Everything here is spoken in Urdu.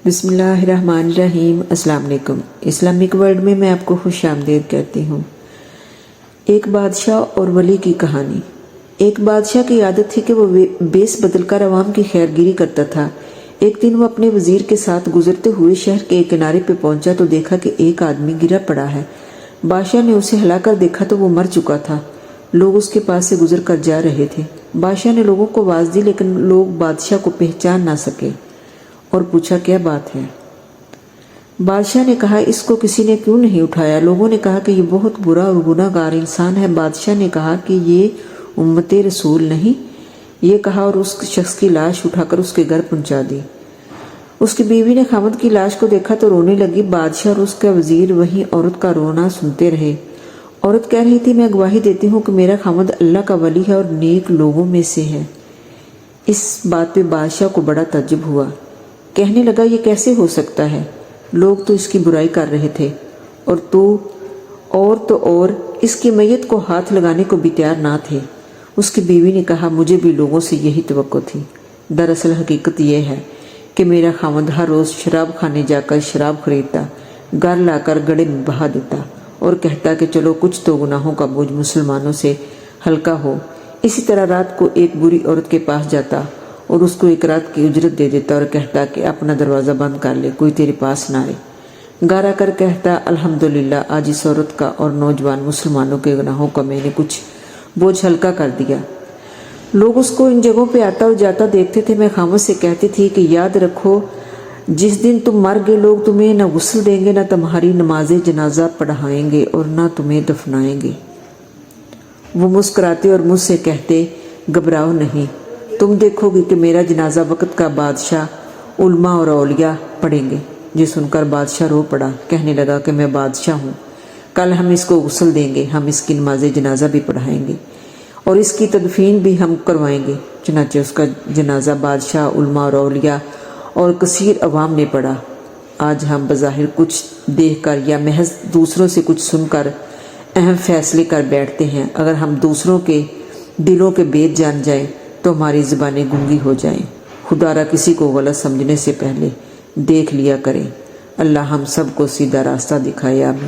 بسم اللہ الرحمن الرحیم۔ السلام علیکم۔ اسلامک ورلڈ میں میں آپ کو خوش آمدید کہتی ہوں۔ ایک بادشاہ اور ولی کی کہانی۔ ایک بادشاہ کی عادت تھی کہ وہ بیس بدل کر عوام کی خیرگیری کرتا تھا۔ ایک دن وہ اپنے وزیر کے ساتھ گزرتے ہوئے شہر کے ایک کنارے پہ پہنچا تو دیکھا کہ ایک آدمی گرا پڑا ہے۔ بادشاہ نے اسے ہلا کر دیکھا تو وہ مر چکا تھا۔ لوگ اس کے پاس سے گزر کر جا رہے تھے۔ بادشاہ نے لوگوں کو آواز دی لیکن لوگ بادشاہ کو پہچان نہ سکے اور پوچھا کیا بات ہے۔ بادشاہ نے کہا اس کو کسی نے کیوں نہیں اٹھایا؟ لوگوں نے کہا کہ یہ بہت برا اور گناہ گار انسان ہے۔ بادشاہ نے کہا کہ یہ امت رسول نہیں۔ یہ کہا اور اس شخص کی لاش اٹھا کر اس کے گھر پہنچا دی۔ اس کی بیوی نے خاوند کی لاش کو دیکھا تو رونے لگی۔ بادشاہ اور اس کا وزیر وہیں عورت کا رونا سنتے رہے۔ عورت کہہ رہی تھی میں گواہی دیتی ہوں کہ میرا خاوند اللہ کا ولی ہے اور نیک لوگوں میں سے ہے۔ اس بات پہ بادشاہ کو بڑا تعجب ہوا۔ کہنے لگا یہ کیسے ہو سکتا ہے؟ لوگ تو اس کی برائی کر رہے تھے اور اس کی میت کو ہاتھ لگانے کو بھی تیار نہ تھے۔ اس کی بیوی نے کہا مجھے بھی لوگوں سے یہی توقع تھی۔ دراصل حقیقت یہ ہے کہ میرا خاوند ہر روز شراب خانے جا کر شراب خریدتا، گھر لا کر گڑھے میں بہا دیتا اور کہتا کہ چلو کچھ تو گناہوں کا بوجھ مسلمانوں سے ہلکا ہو۔ اسی طرح رات کو ایک بری عورت کے پاس جاتا اور اس کو ایک رات کی اجرت دے دیتا اور کہتا کہ اپنا دروازہ بند کر لے، کوئی تیرے پاس نہ آئے۔ گھر آ کر کہتا الحمدللہ آج اس عورت کا اور نوجوان مسلمانوں کے گناہوں کا میں نے کچھ بوجھ ہلکا کر دیا۔ لوگ اس کو ان جگہوں پہ آتا اور جاتا دیکھتے تھے۔ میں خاموش سے کہتی تھی کہ یاد رکھو جس دن تم مر گئے لوگ تمہیں نہ غسل دیں گے، نہ تمہاری نماز جنازہ پڑھائیں گے اور نہ تمہیں دفنائیں گے۔ وہ مسکراتے اور مجھ سے کہتے گھبراؤ نہیں، تم دیکھو گے کہ میرا جنازہ وقت کا بادشاہ علماء اور اولیاء پڑھیں گے۔ یہ سن کر بادشاہ رو پڑا، کہنے لگا کہ میں بادشاہ ہوں، کل ہم اس کو غسل دیں گے، ہم اس کی نماز جنازہ بھی پڑھائیں گے اور اس کی تدفین بھی ہم کروائیں گے۔ چنانچہ اس کا جنازہ بادشاہ، علماء اور اولیاء اور کثیر عوام نے پڑھا۔ آج ہم بظاہر کچھ دیکھ کر یا محض دوسروں سے کچھ سن کر اہم فیصلے کر بیٹھتے ہیں۔ اگر ہم دوسروں کے دلوں کے بید جان جائیں تو ہماری زبانیں گنگی ہو جائیں۔ خدا را کسی کو غلط سمجھنے سے پہلے دیکھ لیا کریں۔ اللہ ہم سب کو سیدھا راستہ دکھائے۔ آمین۔